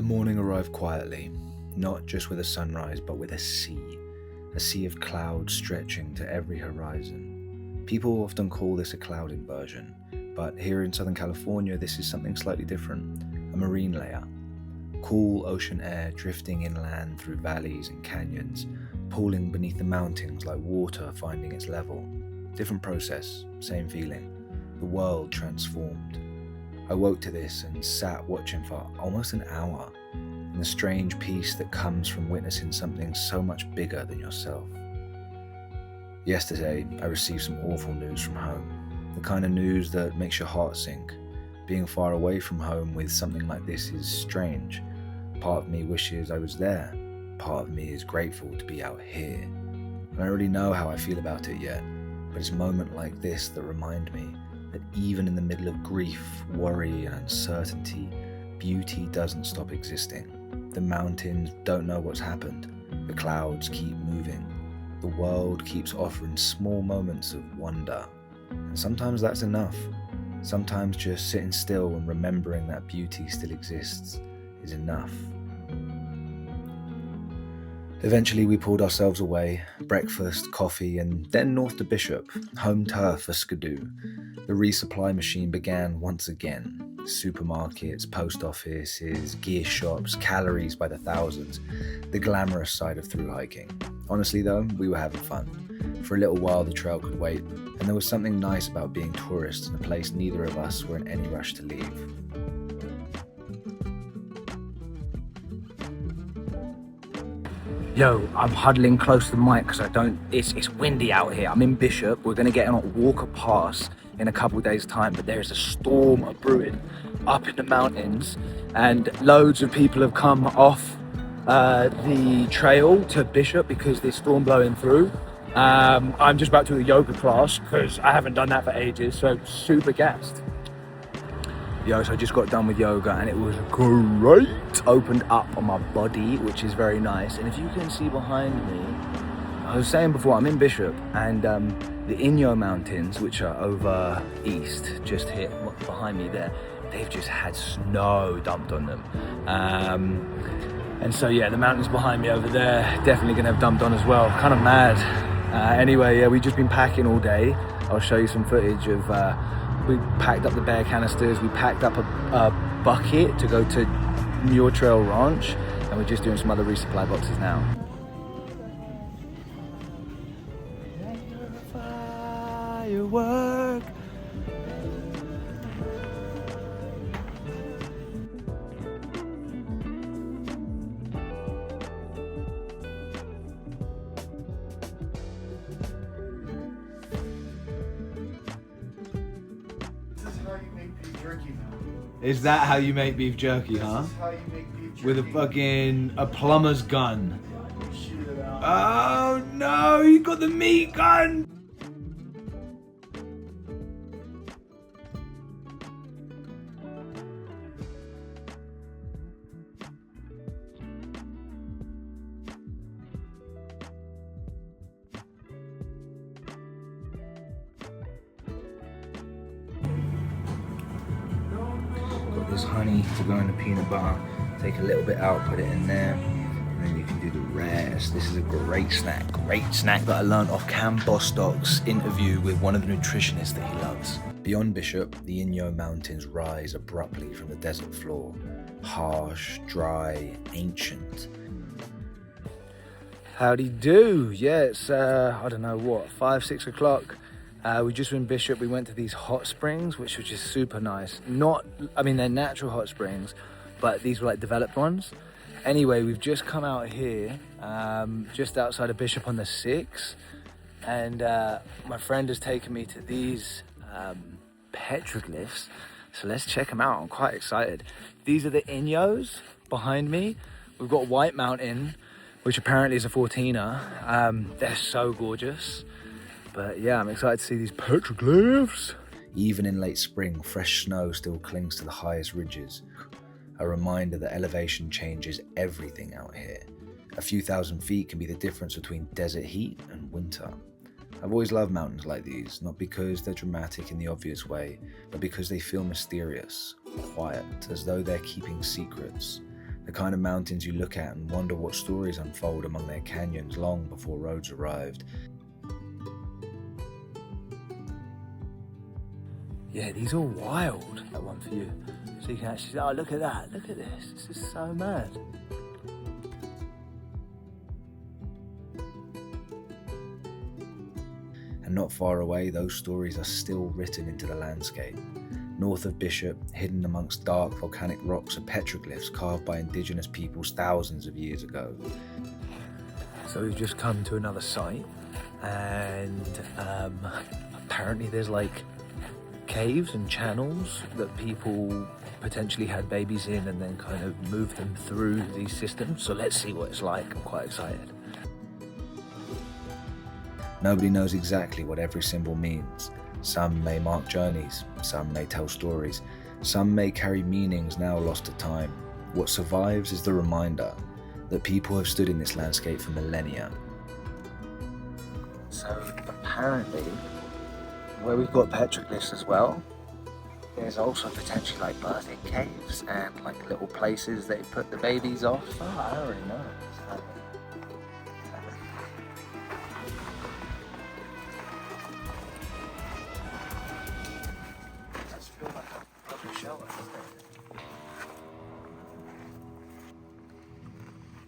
morning arrived quietly, not just with a sunrise, but with a sea of clouds stretching to every horizon. People often call this a cloud inversion, but here in Southern California, this is something slightly different, a marine layer. Cool ocean air drifting inland through valleys and canyons, pooling beneath the mountains like water finding its level. Different process, same feeling. The world transformed. I woke to this and sat watching for almost an hour, in the strange peace that comes from witnessing something so much bigger than yourself. Yesterday, I received some awful news from home, the kind of news that makes your heart sink. Being far away from home with something like this is strange. Part of me wishes I was there. Part of me is grateful to be out here. I don't really know how I feel about it yet, but it's a moment like this that remind me that even in the middle of grief, worry, and uncertainty, beauty doesn't stop existing. The mountains don't know what's happened. The clouds keep moving. The world keeps offering small moments of wonder. And sometimes that's enough. Sometimes just sitting still and remembering that beauty still exists is enough. Eventually we pulled ourselves away, breakfast, coffee, and then north to Bishop, home turf for Skidoo. The resupply machine began once again. Supermarkets, post offices, gear shops, calories by the thousands. The glamorous side of through hiking. Honestly though, we were having fun. For a little while the trail could wait, and there was something nice about being tourists in a place neither of us were in any rush to leave. Yo, I'm huddling close to the mic because it's windy out here. I'm in Bishop. We're going to get on a Walker Pass in a couple of days' time, but there is a storm brewing up in the mountains, and loads of people have come off the trail to Bishop because there's storm blowing through. I'm just about to do a yoga class because I haven't done that for ages, so super gassed. Yo, so I just got done with yoga and it was great. Opened up on my body, which is very nice. And if you can see behind me, I was saying before, I'm in Bishop, and the Inyo Mountains, which are over east, just here behind me there, they've just had snow dumped on them. And so yeah, the mountains behind me over there, definitely gonna have dumped on as well. Kind of mad. Anyway, yeah, we've just been packing all day. I'll show you some footage of, we packed up the bear canisters, we packed up a bucket to go to Muir Trail Ranch, and we're just doing some other resupply boxes now. Firework. Is that how you make beef jerky, huh? This is how you make beef jerky. With a plumber's gun. Shoot it out. Oh no, you got the meat gun! This honey to go in the peanut butter, take a little bit out, put it in there, and then you can do the rest. This is a great snack that I learned off Cam Bostock's interview with one of the nutritionists that he loves. Beyond Bishop, the Inyo Mountains rise abruptly from the desert floor, harsh, dry, ancient. Howdy do. Yeah, it's I don't know what, 5-6 o'clock. We just were in Bishop. We went to these hot springs, which were just super nice. They're natural hot springs, but these were like developed ones. Anyway, we've just come out here, just outside of Bishop on the 6, and my friend has taken me to these petroglyphs. So let's check them out. I'm quite excited. These are the Inyos behind me. We've got White Mountain, which apparently is a 14er. They're so gorgeous. But yeah, I'm excited to see these petroglyphs. Even in late spring, fresh snow still clings to the highest ridges. A reminder that elevation changes everything out here. A few thousand feet can be the difference between desert heat and winter. I've always loved mountains like these, not because they're dramatic in the obvious way, but because they feel mysterious, quiet, as though they're keeping secrets. The kind of mountains you look at and wonder what stories unfold among their canyons long before roads arrived. Yeah, these are wild. That one for you. So you can actually say, oh, look at that, look at this. This is so mad. And not far away, those stories are still written into the landscape. North of Bishop, hidden amongst dark volcanic rocks, are petroglyphs carved by indigenous peoples thousands of years ago. So we've just come to another site, and apparently there's like caves and channels that people potentially had babies in and then kind of moved them through these systems. So let's see what it's like. I'm quite excited. Nobody knows exactly what every symbol means. Some may mark journeys, some may tell stories, some may carry meanings now lost to time. What survives is the reminder that people have stood in this landscape for millennia. So apparently, where we've got petroglyphs as well, there's also potentially like birthing caves and like little places they put the babies off. Oh, I already know.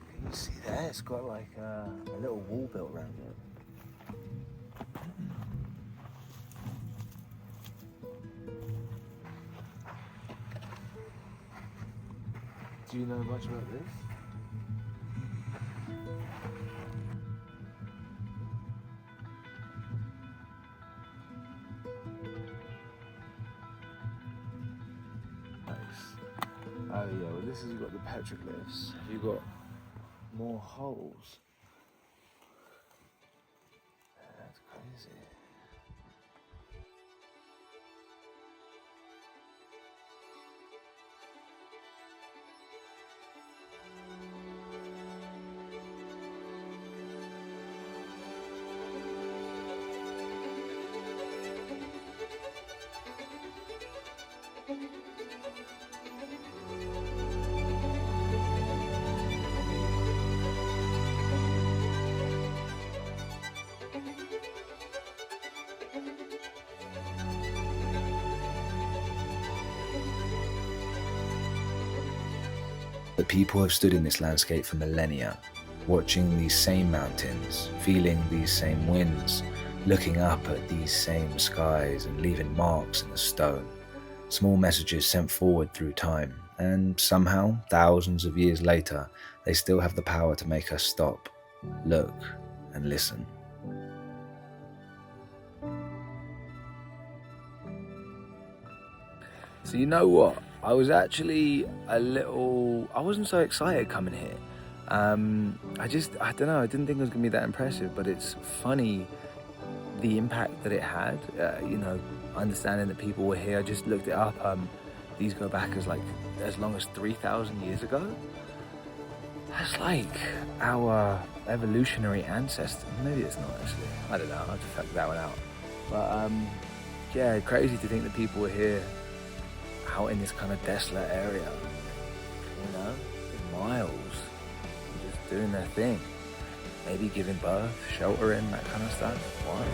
Can you see there? It's got like a little wall built around it. Do you know much about this? Nice. Oh yeah, well this has got the petroglyphs. Have you got more holes? That's crazy. The people have stood in this landscape for millennia, watching these same mountains, feeling these same winds, looking up at these same skies and leaving marks in the stone. Small messages sent forward through time, and somehow, thousands of years later, they still have the power to make us stop, look, and listen. So you know what? I was actually I wasn't so excited coming here. I don't know, I didn't think it was gonna be that impressive, but it's funny the impact that it had. Understanding that people were here, I just looked it up. These go back as long as 3,000 years ago. That's like our evolutionary ancestors. Maybe it's not actually. I don't know, I'll have to figure that one out. But yeah, crazy to think that people were here out in this kind of desolate area, miles, just doing their thing, maybe giving birth, sheltering, that kind of stuff. Why?